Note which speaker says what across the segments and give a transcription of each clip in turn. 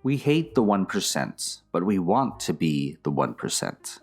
Speaker 1: We hate the 1%, but we want to be the 1%.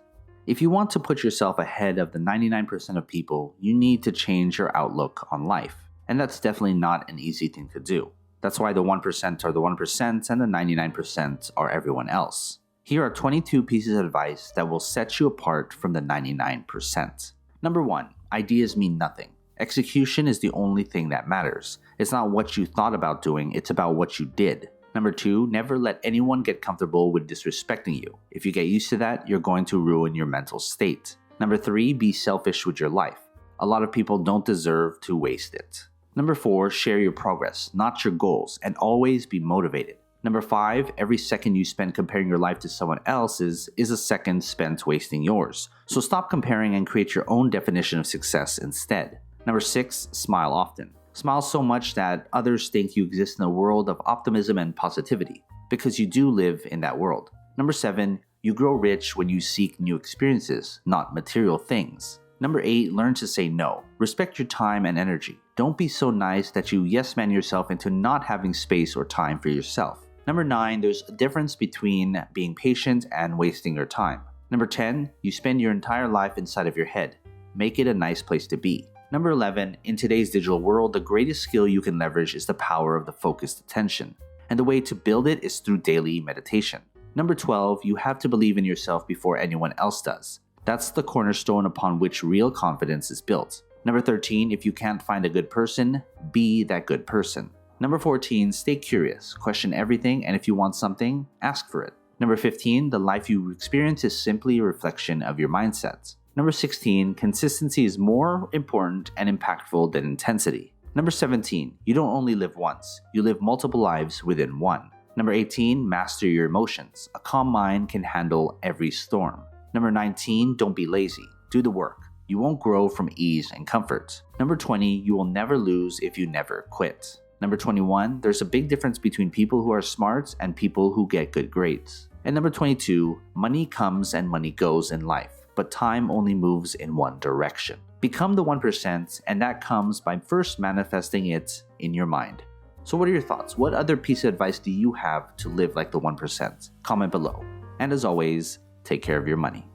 Speaker 1: If you want to put yourself ahead of the 99% of people, you need to change your outlook on life. And that's definitely not an easy thing to do. That's why the 1% are the 1% and the 99% are everyone else. Here are 22 pieces of advice that will set you apart from the 99%. Number 1, ideas mean nothing. Execution is the only thing that matters. It's not what you thought about doing, it's about what you did. Number 2, never let anyone get comfortable with disrespecting you. If you get used to that, you're going to ruin your mental state. Number 3, be selfish with your life. A lot of people don't deserve to waste it. Number 4, share your progress, not your goals, and always be motivated. Number 5, every second you spend comparing your life to someone else's is a second spent wasting yours. So stop comparing and create your own definition of success instead. Number 6, smile often. Smile so much that others think you exist in a world of optimism and positivity, because you do live in that world. Number 7, you grow rich when you seek new experiences, not material things. Number 8, learn to say no. Respect your time and energy. Don't be so nice that you yes-man yourself into not having space or time for yourself. Number 9, there's a difference between being patient and wasting your time. Number 10, you spend your entire life inside of your head. Make it a nice place to be. Number 11, in today's digital world, the greatest skill you can leverage is the power of the focused attention. And the way to build it is through daily meditation. Number 12, you have to believe in yourself before anyone else does. That's the cornerstone upon which real confidence is built. Number 13, if you can't find a good person, be that good person. Number 14, stay curious, question everything, and if you want something, ask for it. Number 15, the life you experience is simply a reflection of your mindset. Number 16, consistency is more important and impactful than intensity. Number 17, you don't only live once, you live multiple lives within one. Number 18, master your emotions. A calm mind can handle every storm. Number 19, don't be lazy. Do the work. You won't grow from ease and comfort. Number 20, you will never lose if you never quit. Number 21, there's a big difference between people who are smart and people who get good grades. And number 22, money comes and money goes in life, but time only moves in one direction. Become the 1%, and that comes by first manifesting it in your mind. So what are your thoughts? What other piece of advice do you have to live like the 1%? Comment below. And as always, take care of your money.